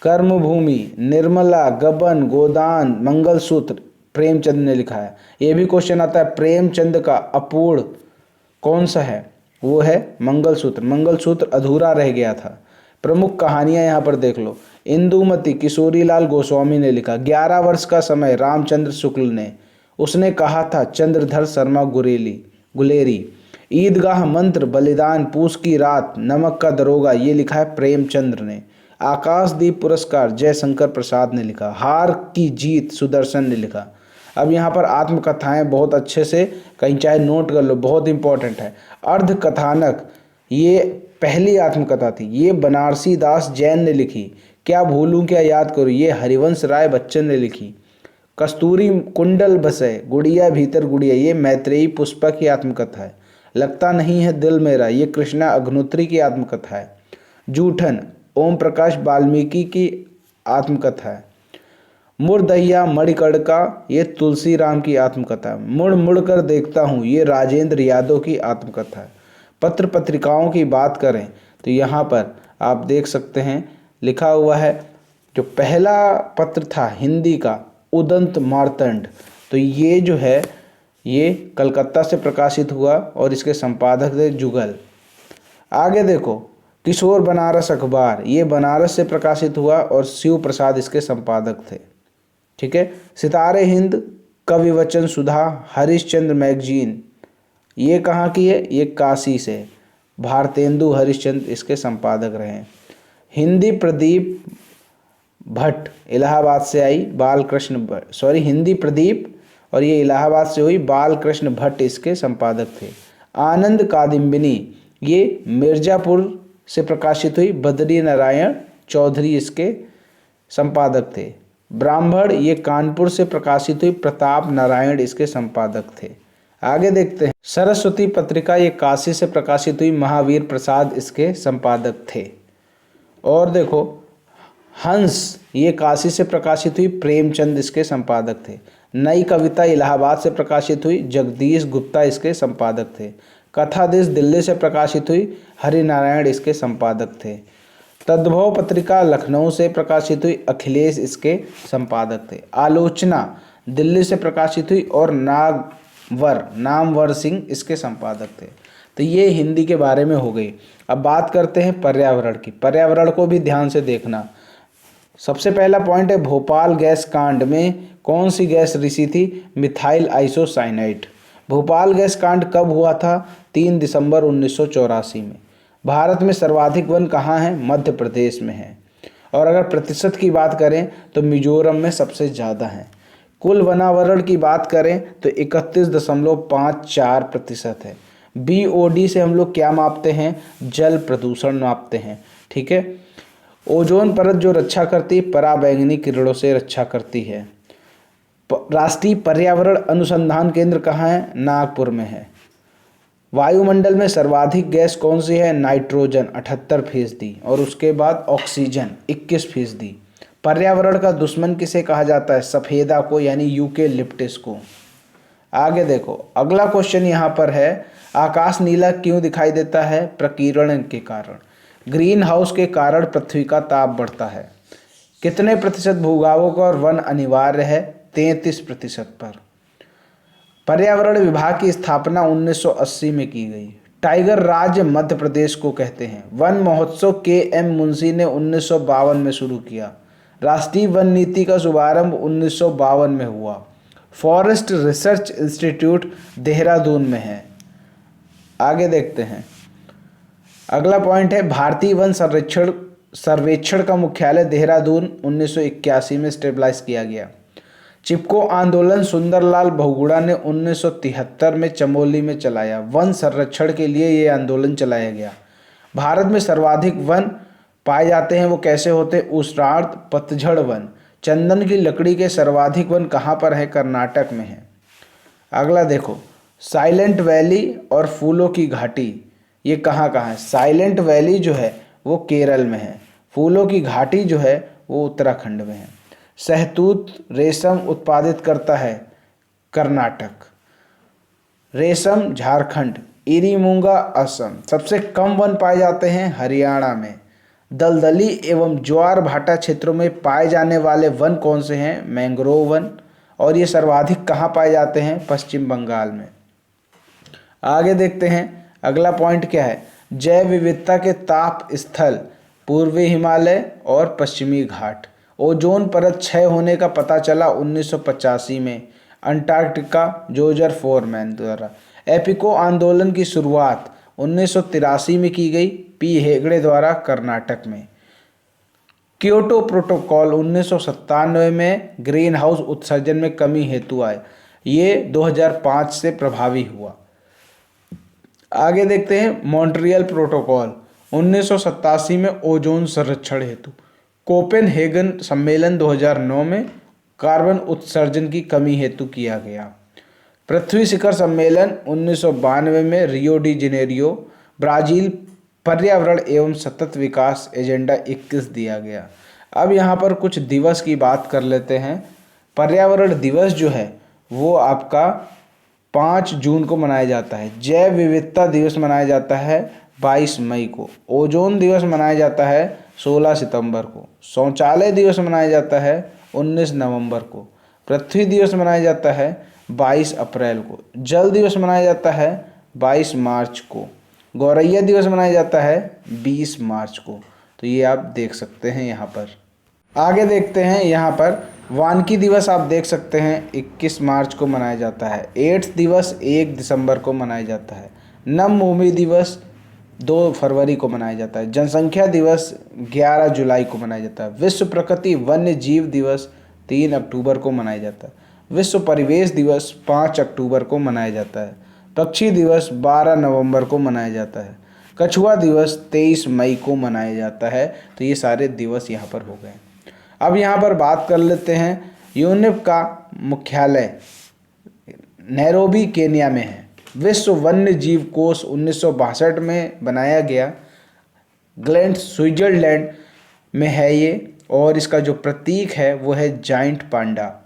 कर्मभूमि, निर्मला, गबन, गोदान, मंगलसूत्र प्रेमचंद ने लिखा है। ये भी क्वेश्चन आता है प्रेमचंद का अपूर्ण कौन सा है? वो है मंगलसूत्र। मंगलसूत्र अधूरा रह गया था। प्रमुख कहानियां यहाँ पर देख लो। इंदुमती किशोरीलाल गोस्वामी ने लिखा। 11 वर्ष का समय रामचंद्र शुक्ल ने। उसने कहा था चंद्रधर शर्मा गुलेरी। ईदगाह मंत्र, बलिदान, पूस की रात, नमक का दरोगा ये लिखा है प्रेमचंद्र ने। आकाशदीप पुरस्कार जयशंकर प्रसाद ने लिखा। हार की जीत सुदर्शन ने लिखा। अब यहाँ पर आत्मकथाएं बहुत अच्छे से कहीं चाहे नोट कर लो, बहुत इंपॉर्टेंट है। अर्ध कथानक ये पहली आत्मकथा थी, ये बनारसी दास जैन ने लिखी। क्या भूलूं क्या याद करूं ये हरिवंश राय बच्चन ने लिखी। कस्तूरी कुंडल बसे गुड़िया भीतर गुड़िया ये मैत्रेयी पुष्पा की आत्मकथा है। लगता नहीं है दिल मेरा ये कृष्णा अग्निहोत्री की आत्मकथा है। जूठन ओम प्रकाश वाल्मीकि की आत्मकथा है। मुरदहिया मणिकर्णिका ये तुलसी राम की आत्मकथा है। मुड़ मुड़ कर देखता हूँ ये राजेंद्र यादव की आत्मकथा है। पत्र पत्रिकाओं की बात करें तो यहाँ पर आप देख सकते हैं लिखा हुआ है जो पहला पत्र था हिंदी का उदंत मार्तंड, तो ये जो है ये कलकत्ता से प्रकाशित हुआ और इसके संपादक थे जुगल। आगे देखो किशोर बनारस अखबार ये बनारस से प्रकाशित हुआ और शिव प्रसाद इसके संपादक थे। ठीक है। सितारे हिंद, कवि वचन सुधा, हरिश्चंद्र मैगजीन ये कहाँ की है? ये काशी से। भारतेंदु हरिश्चंद्र इसके संपादक रहे हैं। हिंदी प्रदीप भट्ट इलाहाबाद से आई। हिंदी प्रदीप और ये इलाहाबाद से हुई। बालकृष्ण भट्ट इसके संपादक थे। आनंद कादम्बिनी ये मिर्जापुर से प्रकाशित हुई। बद्री नारायण चौधरी इसके संपादक थे। ब्राह्मण ये कानपुर से प्रकाशित हुई। प्रताप नारायण इसके संपादक थे। आगे देखते हैं। सरस्वती पत्रिका ये काशी से प्रकाशित हुई। महावीर प्रसाद इसके संपादक थे। और देखो हंस ये काशी से प्रकाशित हुई। प्रेमचंद इसके संपादक थे। नई कविता इलाहाबाद से प्रकाशित हुई। जगदीश गुप्ता इसके संपादक थे। कथादेश दिल्ली से प्रकाशित हुई। हरिनारायण इसके संपादक थे। तद्भव पत्रिका लखनऊ से प्रकाशित हुई। अखिलेश इसके संपादक थे। आलोचना दिल्ली से प्रकाशित हुई और नामवर सिंह इसके संपादक थे। तो ये हिंदी के बारे में हो गई। अब बात करते हैं पर्यावरण की। पर्यावरण को भी ध्यान से देखना। सबसे पहला पॉइंट है भोपाल गैस कांड में कौन सी गैस रिसी थी? Methyl isocyanide. भोपाल गैस कांड कब हुआ था? 3 दिसंबर 1984 में। भारत में सर्वाधिक वन कहाँ हैं? मध्य प्रदेश में है। और अगर प्रतिशत की बात करें तो मिजोरम में सबसे ज़्यादा है। कुल वनावरण की बात करें तो 31.54% है। BOD से हम लोग क्या मापते हैं? जल प्रदूषण मापते हैं। ठीक है। ओजोन परत जो रक्षा करती है, पराबैंगनी किरणों से रक्षा करती है। राष्ट्रीय पर्यावरण अनुसंधान केंद्र कहाँ है? नागपुर में है। वायुमंडल में सर्वाधिक गैस कौन सी है? नाइट्रोजन 78%, और उसके बाद ऑक्सीजन 21%। पर्यावरण का दुश्मन किसे कहा जाता है? सफेदा को, यानी यूकेलिप्टस को। आगे देखो, अगला क्वेश्चन यहाँ पर है, आकाश नीला क्यों दिखाई देता है? प्रकीर्णन के कारण। ग्रीन हाउस के कारण पृथ्वी का ताप बढ़ता है। कितने प्रतिशत भूभागों और वन अनिवार्य है? 33% पर। पर्यावरण विभाग की स्थापना 1980 में की गई। टाइगर राज्य मध्य प्रदेश को कहते हैं। वन महोत्सव KM मुंशी ने 1952 में शुरू किया। राष्ट्रीय वन नीति का शुभारंभ 1952 में हुआ। फॉरेस्ट रिसर्च इंस्टीट्यूट देहरादून में है। आगे देखते हैं, अगला पॉइंट है भारतीय वन सर्वेक्षण का मुख्यालय देहरादून 1981 में स्टेबलाइज किया गया। चिपको आंदोलन सुंदरलाल बहुगुणा ने 1973 में चमोली में चलाया। वन संरक्षण के लिए ये आंदोलन चलाया गया। भारत में सर्वाधिक वन पाए जाते हैं, वो कैसे होते हैं? उष्णार्ध पतझड़ वन। चंदन की लकड़ी के सर्वाधिक वन कहाँ पर है? कर्नाटक में है। अगला देखो, साइलेंट वैली और फूलों की घाटी ये कहाँ कहाँ है? साइलेंट वैली जो है वो केरल में है। फूलों की घाटी जो है वो उत्तराखंड में है। शहतूत रेशम उत्पादित करता है कर्नाटक। रेशम झारखंड। इरीमूंगा असम। सबसे कम वन पाए जाते हैं हरियाणा में। दलदली एवं ज्वार भाटा क्षेत्रों में पाए जाने वाले वन कौन से हैं? Mangrove one. और ये सर्वाधिक कहाँ पाए जाते हैं? पश्चिम बंगाल में। आगे देखते हैं, अगला पॉइंट क्या है? जैव विविधता के ताप स्थल पूर्वी हिमालय और पश्चिमी घाट। ओजोन परत क्षय होने का पता चला 1985 में अंटार्कटिका जोजर फोरमैन द्वारा। एपिको आंदोलन की शुरुआत 1983 में की गई P हेगड़े द्वारा कर्नाटक में। क्योटो प्रोटोकॉल 1997 में ग्रीन हाउस उत्सर्जन में कमी हेतु आए। ये 2005 से प्रभावी हुआ। आगे देखते हैं, मॉन्ट्रियल प्रोटोकॉल 1987 में ओजोन संरक्षण हेतु। कोपेनहेगन सम्मेलन 2009 में कार्बन उत्सर्जन की कमी हेतु किया गया। पृथ्वी शिखर सम्मेलन 1992 में रियो डी जेनेरियो ब्राज़ील पर्यावरण एवं सतत विकास एजेंडा 21 दिया गया। अब यहाँ पर कुछ दिवस की बात कर लेते हैं। पर्यावरण दिवस जो है वो आपका 5 जून को मनाया जाता है। जैव विविधता दिवस मनाया जाता है 22 मई को। ओजोन दिवस मनाया जाता है 16 सितंबर को। शौचालय दिवस मनाया जाता है 19 नवंबर को। पृथ्वी दिवस मनाया जाता है 22 अप्रैल को। जल दिवस मनाया जाता है 22 मार्च को। गौरैया दिवस मनाया जाता है 20 मार्च को। तो ये आप देख सकते हैं यहाँ पर। आगे देखते हैं, यहाँ पर वानिकी दिवस आप देख सकते हैं 21 मार्च को मनाया जाता है। एड्स दिवस 1 दिसंबर को मनाया जाता है। नमभूमि दिवस 2 फरवरी को मनाया जाता है। जनसंख्या दिवस 11 जुलाई को मनाया जाता है। विश्व प्रकृति वन्य जीव दिवस 3 अक्टूबर को मनाया जाता है। विश्व परिवेश दिवस 5 अक्टूबर को मनाया जाता है। पक्षी दिवस 12 नवंबर को मनाया जाता है। कछुआ दिवस 23 मई को मनाया जाता है। तो ये सारे दिवस यहाँ पर हो गए। अब यहाँ पर बात कर लेते हैं, यूनेप का मुख्यालय नैरोबी केन्या में है। विश्व वन्य जीव कोष 1962 में बनाया गया। ग्लैंड स्विट्जरलैंड में है ये, और इसका जो प्रतीक है वो है जाइंट पांडा।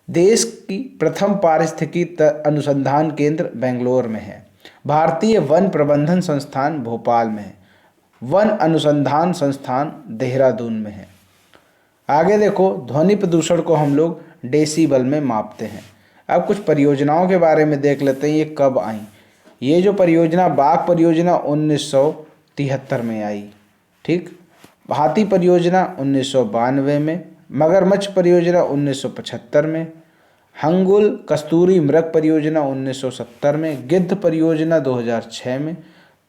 देश की प्रथम पारिस्थितिकी अनुसंधान केंद्र बेंगलोर में है। भारतीय वन प्रबंधन संस्थान भोपाल में है। वन अनुसंधान संस्थान देहरादून में है। आगे देखो, ध्वनि प्रदूषण को हम लोग डेसीबल में मापते हैं। अब कुछ परियोजनाओं के बारे में देख लेते हैं, ये कब आई। ये जो परियोजना बाघ परियोजना 1973 में आई, ठीक। हाथी परियोजना 1992 में, मगरमच्छ परियोजना 1975 में, हंगुल कस्तूरी मृग परियोजना 1970 में, गिद्ध परियोजना 2006 में,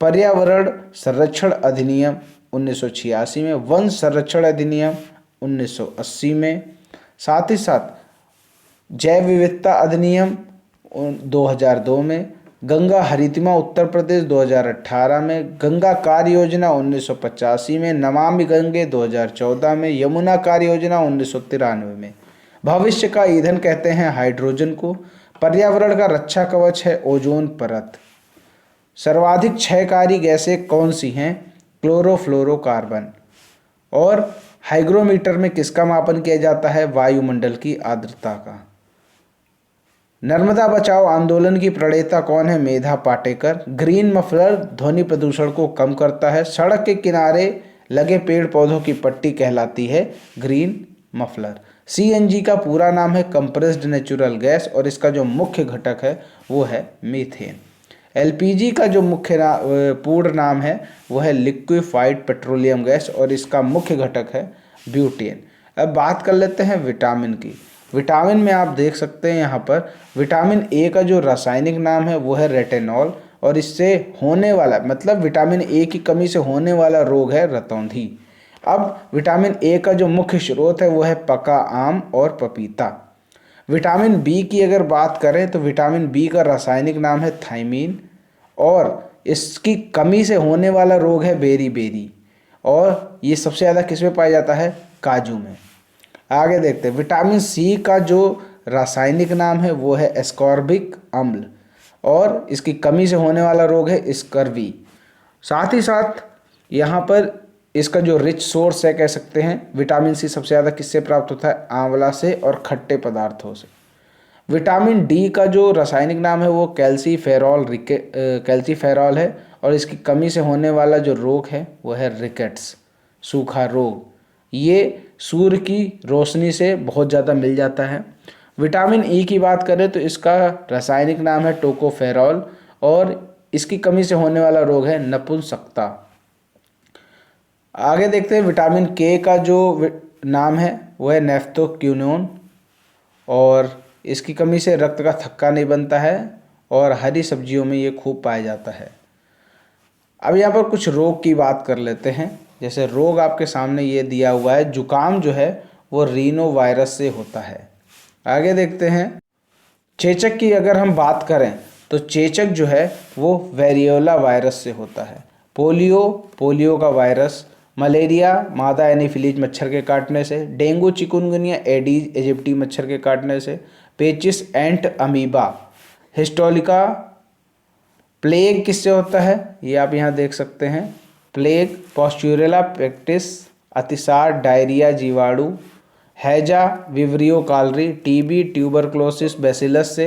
पर्यावरण संरक्षण अधिनियम 1986 में, वन संरक्षण अधिनियम 1980 में, साथ ही साथ जैव विविधता अधिनियम 2002 में, गंगा हरितिमा उत्तर प्रदेश 2018 में, गंगा कार्य योजना 1985 में, नमामि गंगे 2014 में, यमुना कार्य योजना 1993 में। भविष्य का ईंधन कहते हैं हाइड्रोजन को। पर्यावरण का रक्षा कवच है ओजोन परत। सर्वाधिक क्षयकारी गैसें कौन सी हैं? क्लोरोफ्लोरोकार्बन। और हाइग्रोमीटर में किसका मापन किया जाता है? वायुमंडल की आर्द्रता का। नर्मदा बचाओ आंदोलन की प्रणेता कौन है? मेधा पाटेकर। ग्रीन मफलर ध्वनि प्रदूषण को कम करता है। सड़क के किनारे लगे पेड़ पौधों की पट्टी कहलाती है ग्रीन मफलर। सीएनजी का पूरा नाम है कंप्रेस्ड नेचुरल गैस और इसका जो मुख्य घटक है वो है मीथेन। एलपीजी का जो मुख्य पूर्ण नाम है वो है लिक्विफाइड पेट्रोलियम गैस और इसका मुख्य घटक है ब्यूटेन। अब बात कर लेते हैं विटामिन की। विटामिन में आप देख सकते हैं यहाँ पर विटामिन ए का जो रासायनिक नाम है वो है रेटिनॉल और इससे होने वाला मतलब विटामिन ए की कमी से होने वाला रोग है रतौंधी। अब विटामिन ए का जो मुख्य स्रोत है वो है पका आम और पपीता। विटामिन बी की अगर बात करें तो विटामिन बी का रासायनिक नाम है थायमीन और इसकी कमी से होने वाला रोग है बेरी और ये सबसे ज़्यादा किस में पाया जाता है? काजू में। आगे देखते हैं विटामिन सी का जो रासायनिक नाम है वो है एस्कॉर्बिक अम्ल और इसकी कमी से होने वाला रोग है स्कर्वी। साथ ही साथ यहाँ पर इसका जो रिच सोर्स है कह सकते हैं विटामिन सी सबसे ज़्यादा किससे प्राप्त होता है? आंवला से और खट्टे पदार्थों से। विटामिन डी का जो रासायनिक नाम है वो कैल्सीफेरॉल है और इसकी कमी से होने वाला जो रोग है वो है रिकेट्स, सूखा रोग। ये सूर्य की रोशनी से बहुत ज़्यादा मिल जाता है। विटामिन ई की बात करें तो इसका रासायनिक नाम है टोकोफेरॉल और इसकी कमी से होने वाला रोग है नपुंसकता। आगे देखते हैं विटामिन के का जो नाम है वो है नेफ्थोक्विनोन और इसकी कमी से रक्त का थक्का नहीं बनता है और हरी सब्जियों में ये खूब पाया जाता है। अब यहाँ पर कुछ रोग की बात कर लेते हैं। जैसे रोग आपके सामने ये दिया हुआ है, जुकाम जो है वो रीनो वायरस से होता है। आगे देखते हैं चेचक की अगर हम बात करें तो चेचक जो है वो वेरियोला वायरस से होता है। पोलियो का वायरस, मलेरिया मादा एनीफिलीज मच्छर के काटने से, डेंगू चिकुनगुनिया एडीज इजिप्टी मच्छर के काटने से, पेचिस एंट अमीबा, हिस्टोलिका, प्लेग किससे होता है ये आप यहाँ देख सकते हैं। प्लेग पॉस्चुरेला पेक्टिस, अतिसार डायरिया जीवाणु, हैजा विवरियो कालरी, टीबी ट्यूबरक्लोसिस बैसिलस से।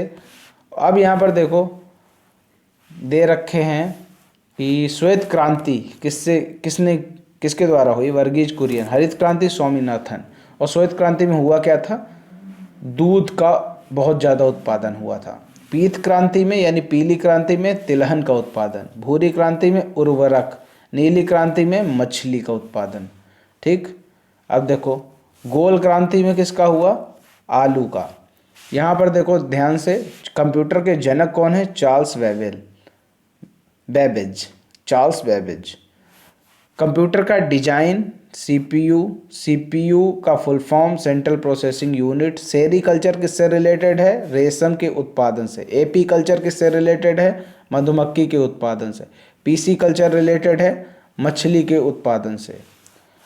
अब यहाँ पर देखो दे रखे हैं कि श्वेत क्रांति किसके द्वारा हुई? वर्गीज कुरियन। हरित क्रांति स्वामीनाथन। और श्वेत क्रांति में हुआ क्या था? दूध का बहुत ज़्यादा उत्पादन हुआ था। पीत क्रांति में यानी पीली क्रांति में तिलहन का उत्पादन, भूरी क्रांति में उर्वरक, नीली क्रांति में मछली का उत्पादन। ठीक, अब देखो गोल क्रांति में किसका हुआ? आलू का। यहाँ पर देखो ध्यान से, कंप्यूटर के जनक कौन है? Charles Babbage. कंप्यूटर का डिजाइन सीपीयू का full form central processing unit. Sericulture किससे रिलेटेड है? रेशम के उत्पादन से। एपी कल्चर किससे रिलेटेड है? मधुमक्खी के उत्पादन से। पीसी कल्चर रिलेटेड है मछली के उत्पादन से।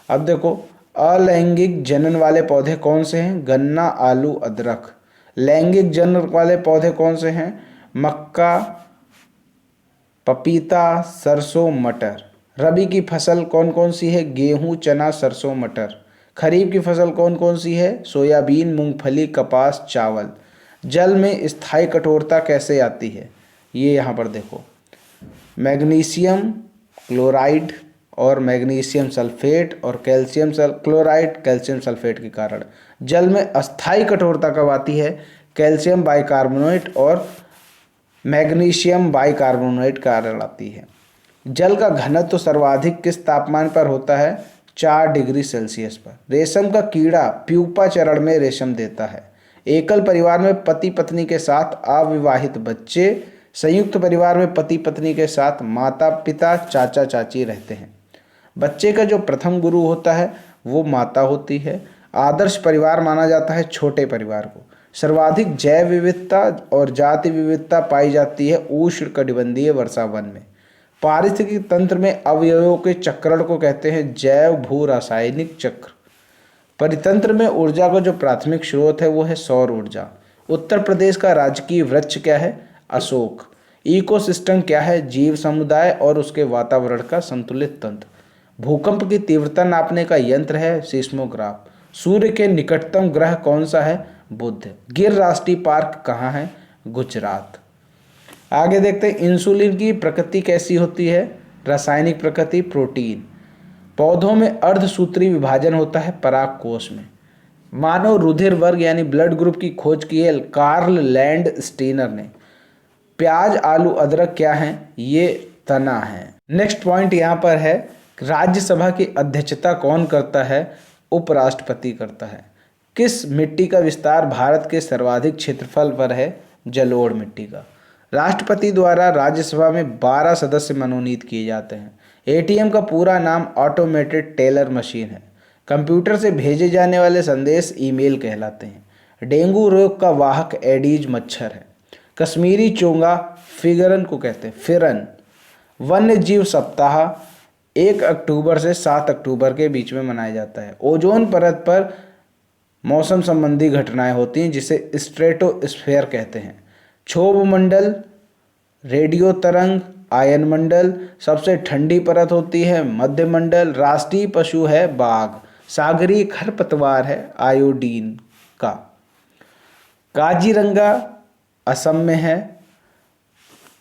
अब देखो अलैंगिक जनन वाले पौधे कौन से हैं? गन्ना, आलू, अदरक। लैंगिक जनन वाले पौधे कौन से हैं? मक्का, पपीता, सरसों, मटर। रबी की फसल कौन कौन सी है? गेहूं, चना, सरसों, मटर। खरीफ की फसल कौन कौन सी है? सोयाबीन, मूंगफली, कपास, चावल। जल में स्थायी कठोरता कैसे आती है? ये यहाँ पर देखो, मैग्नीशियम क्लोराइड और मैग्नीशियम सल्फेट और कैल्शियम क्लोराइड, कैल्शियम सल्फेट के कारण। जल में अस्थायी कठोरता कब आती है? कैल्शियम बाइकार्बोनेट और मैग्नीशियम बाइकार्बोनेट कहलाती है। जल का घनत्व सर्वाधिक किस तापमान पर होता है? 4 डिग्री सेल्सियस पर। रेशम का कीड़ा प्यूपा चरण में रेशम देता है। एकल परिवार में पति पत्नी के साथ अविवाहित बच्चे, संयुक्त परिवार में पति पत्नी के साथ माता पिता चाचा चाची रहते हैं। बच्चे का जो प्रथम गुरु होता है वो माता होती है। आदर्श परिवार माना जाता है छोटे परिवार को। सर्वाधिक जैव विविधता और जाति विविधता पाई जाती है उष्णकटिबंधीय वर्षावन में। पारिस्थितिकी तंत्र में अवयवों के चक्रण को कहते हैं जैव भू रासायनिक चक्र। परितंत्र में ऊर्जा का जो प्राथमिक स्रोत है वो है सौर ऊर्जा। उत्तर प्रदेश का राजकीय वृक्ष क्या है? अशोक। इकोसिस्टम क्या है? जीव समुदाय और उसके वातावरण का संतुलित तंत्र। भूकंप की तीव्रता नापने का यंत्र है सीस्मोग्राफ। सूर्य के निकटतम ग्रह कौन सा है? बुध। गिर राष्ट्रीय पार्क कहाँ है? गुजरात। आगे देखते हैं इंसुलिन की प्रकृति कैसी होती है? रासायनिक प्रकृति, प्रोटीन। पौधों में अर्धसूत्री विभाजन होता है पराग कोश में। मानव रुधिर वर्ग यानी ब्लड ग्रुप की खोज की है कार्ल लैंड स्टीनर ने। प्याज आलू अदरक क्या है? ये तना है। नेक्स्ट पॉइंट यहाँ पर है, राज्यसभा की अध्यक्षता कौन करता है? उपराष्ट्रपति करता है। किस मिट्टी का विस्तार भारत के सर्वाधिक क्षेत्रफल पर है? जलोढ़ मिट्टी का। राष्ट्रपति द्वारा राज्यसभा में 12 सदस्य मनोनीत किए जाते हैं। एटीएम का पूरा नाम ऑटोमेटेड टेलर मशीन है। कंप्यूटर से भेजे जाने वाले संदेश ईमेल कहलाते हैं। डेंगू रोग का वाहक एडीज मच्छर है। कश्मीरी चोंगा फिगरन को कहते हैं, फिरन। वन्य जीव सप्ताह 1 अक्टूबर से 7 अक्टूबर के बीच में मनाया जाता है। ओजोन परत पर मौसम संबंधी घटनाएं होती हैं जिसे स्ट्रेटोस्फेयर कहते हैं। क्षोभ मंडल, रेडियो तरंग, आयन मंडल। सबसे ठंडी परत होती है मध्य मंडल। राष्ट्रीय पशु है बाघ। सागरीय खरपतवार है आयोडीन का। काजीरंगा असम में है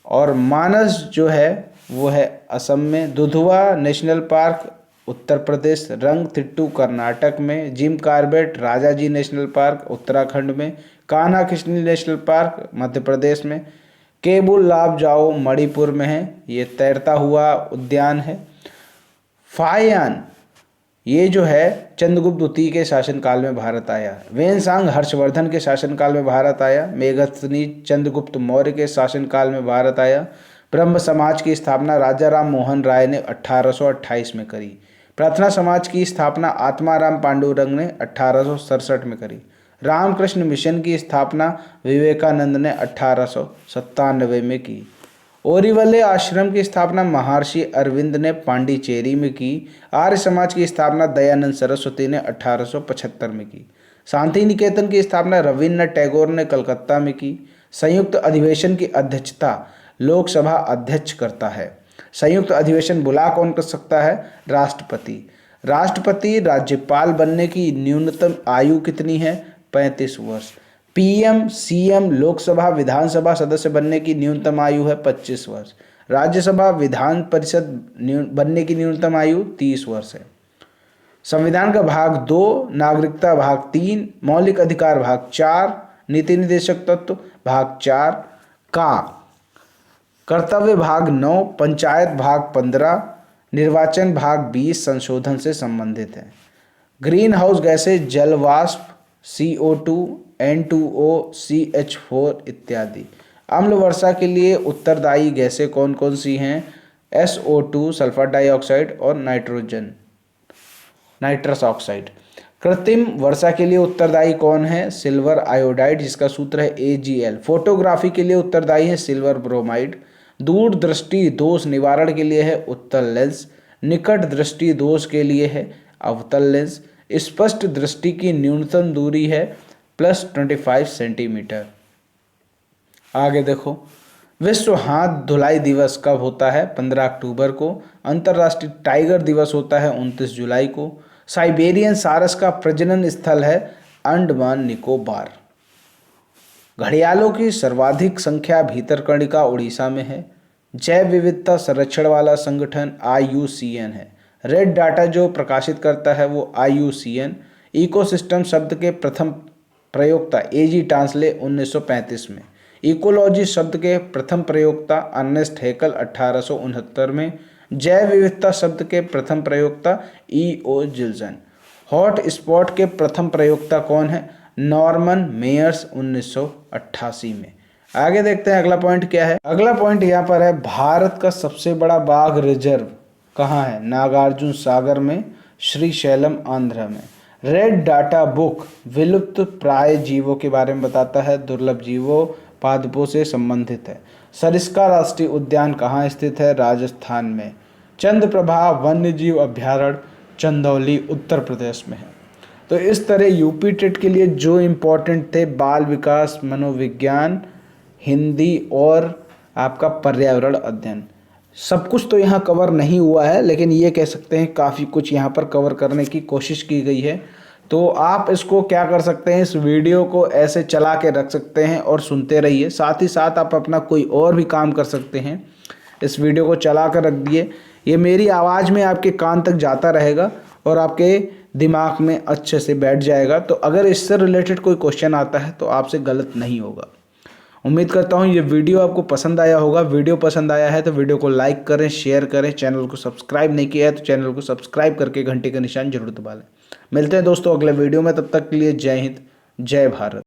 और मानस जो है वो है असम में। Dudhwa national park Uttar Pradesh. रंगतिट्टू कर्नाटक में। Jim Corbett Rajaji national park Uttarakhand में। कान्हा किशनी नेशनल पार्क मध्य प्रदेश में। केबुल लामजाओ मणिपुर में है, ये तैरता हुआ उद्यान है। फायान ये जो है चंद्रगुप्त द्वितीय के शासनकाल में भारत आया। वेनसांग हर्षवर्धन के शासनकाल में भारत आया। मेघस्थनी चंद्रगुप्त मौर्य के शासनकाल में भारत आया। ब्रह्म समाज की स्थापना राजा राम मोहन राय ने 1828 में करी। प्रार्थना समाज की स्थापना आत्माराम पांडुरंग ने 1867 में करी। रामकृष्ण मिशन की स्थापना विवेकानंद ने 1897 में की। ओरिवल्ले आश्रम की स्थापना महर्षि अरविंद ने पांडिचेरी में की। आर्य समाज की स्थापना दयानंद सरस्वती ने 1875 में की। शांति निकेतन की स्थापना रविन्द्रनाथ टैगोर ने कलकत्ता में की। संयुक्त अधिवेशन की अध्यक्षता लोकसभा अध्यक्ष करता है। संयुक्त अधिवेशन बुला कौन कर सकता है? राष्ट्रपति। राष्ट्रपति राज्यपाल बनने की न्यूनतम आयु कितनी है? 35 वर्ष। पीएम सीएम लोकसभा विधानसभा सदस्य बनने की न्यूनतम आयु है 25 वर्ष। राज्यसभा विधान परिषद बनने की न्यूनतम आयु 30 वर्ष है। संविधान का भाग 2, नागरिकता भाग 3, मौलिक अधिकार भाग 4, नीति निर्देशक तत्व भाग 4 का, कर्तव्य भाग 9, पंचायत भाग 15, निर्वाचन भाग 20 संशोधन से संबंधित है। ग्रीन हाउस गैसें जलवाष्प CO2, N2O, CH4 इत्यादि। अम्ल वर्षा के लिए उत्तरदायी गैसें कौन कौन सी हैं? SO2 सल्फर डाइऑक्साइड और नाइट्रस ऑक्साइड। कृत्रिम वर्षा के लिए उत्तरदायी कौन है? सिल्वर आयोडाइड जिसका सूत्र है AgL। फोटोग्राफी के लिए उत्तरदायी है सिल्वर ब्रोमाइड। दूरदृष्टि दोष निवारण के लिए है उत्तल लेंस। निकट दृष्टि दोष के लिए है अवतल लेंस। स्पष्ट दृष्टि की न्यूनतम दूरी है +25 सेंटीमीटर। आगे देखो, विश्व हाथ धुलाई दिवस कब होता है? 15 अक्टूबर को। अंतर्राष्ट्रीय टाइगर दिवस होता है 29 जुलाई को। साइबेरियन सारस का प्रजनन स्थल है अंडमान निकोबार। घड़ियालों की सर्वाधिक संख्या भीतरकनिका उड़ीसा में है। जैव विविधता संरक्षण वाला संगठन IUCN है। रेड डाटा जो प्रकाशित करता है वो IUCN। इकोसिस्टम शब्द के प्रथम प्रयोक्ता AG टांसले 1935 में। इकोलॉजी शब्द के प्रथम प्रयोक्ता अर्नेस्ट हैकल 1869 में। जैव विविधता शब्द के प्रथम प्रयोक्ता E.O. जिल्सन। हॉट स्पॉट के प्रथम प्रयोक्ता कौन है? नॉर्मन मेयर्स 1988 में। आगे देखते हैं अगला पॉइंट क्या है। अगला पॉइंट यहाँ पर है, भारत का सबसे बड़ा बाघ रिजर्व कहाँ है? नागार्जुन सागर में, श्रीशैलम आंध्र में। रेड डाटा बुक विलुप्त प्राय जीवों के बारे में बताता है, दुर्लभ जीवों पादपों से संबंधित है। सरिस्का राष्ट्रीय उद्यान कहाँ स्थित है? राजस्थान में। चंद्रप्रभा वन्य जीव अभ्यारण्य चंदौली उत्तर प्रदेश में है। तो इस तरह यूपी टेट के लिए जो इम्पोर्टेंट थे, बाल विकास, मनोविज्ञान, हिंदी और आपका पर्यावरण अध्ययन, सब कुछ तो यहाँ कवर नहीं हुआ है, लेकिन ये कह सकते हैं काफ़ी कुछ यहाँ पर कवर करने की कोशिश की गई है। तो आप इसको क्या कर सकते हैं, इस वीडियो को ऐसे चला के रख सकते हैं और सुनते रहिए। साथ ही साथ आप अपना कोई और भी काम कर सकते हैं। इस वीडियो को चला कर रख दिए, ये मेरी आवाज़ में आपके कान तक जाता रहेगा और आपके दिमाग में अच्छे से बैठ जाएगा। तो अगर इससे रिलेटेड कोई क्वेश्चन आता है तो आपसे गलत नहीं होगा। उम्मीद करता हूँ ये वीडियो आपको पसंद आया होगा। वीडियो पसंद आया है तो वीडियो को लाइक करें, शेयर करें। चैनल को सब्सक्राइब नहीं किया है तो चैनल को सब्सक्राइब करके घंटे का निशान जरूर दबा लें। मिलते हैं दोस्तों अगले वीडियो में, तब तक के लिए जय हिंद, जय भारत।